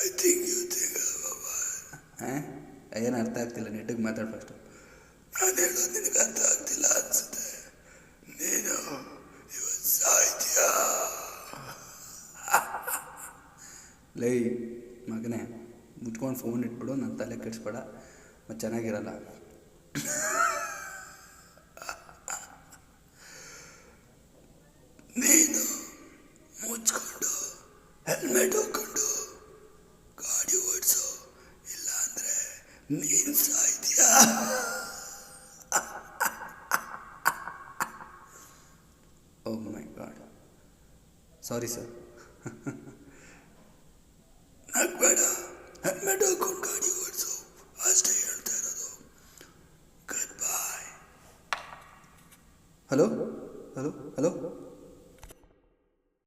I think you think ಹಾಂ, ಏನು ಅರ್ಥ ಆಗ್ತಿಲ್ಲ, ನೆಟ್ಟಿಗೆ ಮಾತಾಡು ಫಸ್ಟು. ನಾನು ಹೇಳೋದು ನಿನಗೆ ಅರ್ಥ ಆಗ್ತಿಲ್ಲ ಅನ್ಸುತ್ತೆ. ನೀನು ಇವತ್ತು ಸಾಯ್ತೀಯಾ? ಲೈ ಮಗನೇ, ಮುಚ್ಕೊಂಡು ಫೋನ್ ಇಟ್ಬಿಡು, ನನ್ನ ತಲೆ ಕೆಡಿಸ್ಬೇಡ, ಮತ್ತು ಚೆನ್ನಾಗಿರಲ್ಲ. ನೀನು ಮುಚ್ಕೊಂಡು ಹೆಲ್ಮೆಟ್ ಹಾಕೊಂಡು ಗಾಡಿ ಓಡಿಸು, ಇಲ್ಲ ಅಂದರೆ ನೀನು ಸಾಯ್ತೀಯಾ? Oh my god, sorry sir. ನಗ್ಬೇಡ, ಹೆಲ್ಮೆಟ್ ಹಾಕೊಂಡು ಗಾಡಿ ಓಡಿಸು, ಅಷ್ಟೇ ಹೇಳ್ತಾ ಇರೋದು. Good bye. Hello hello hello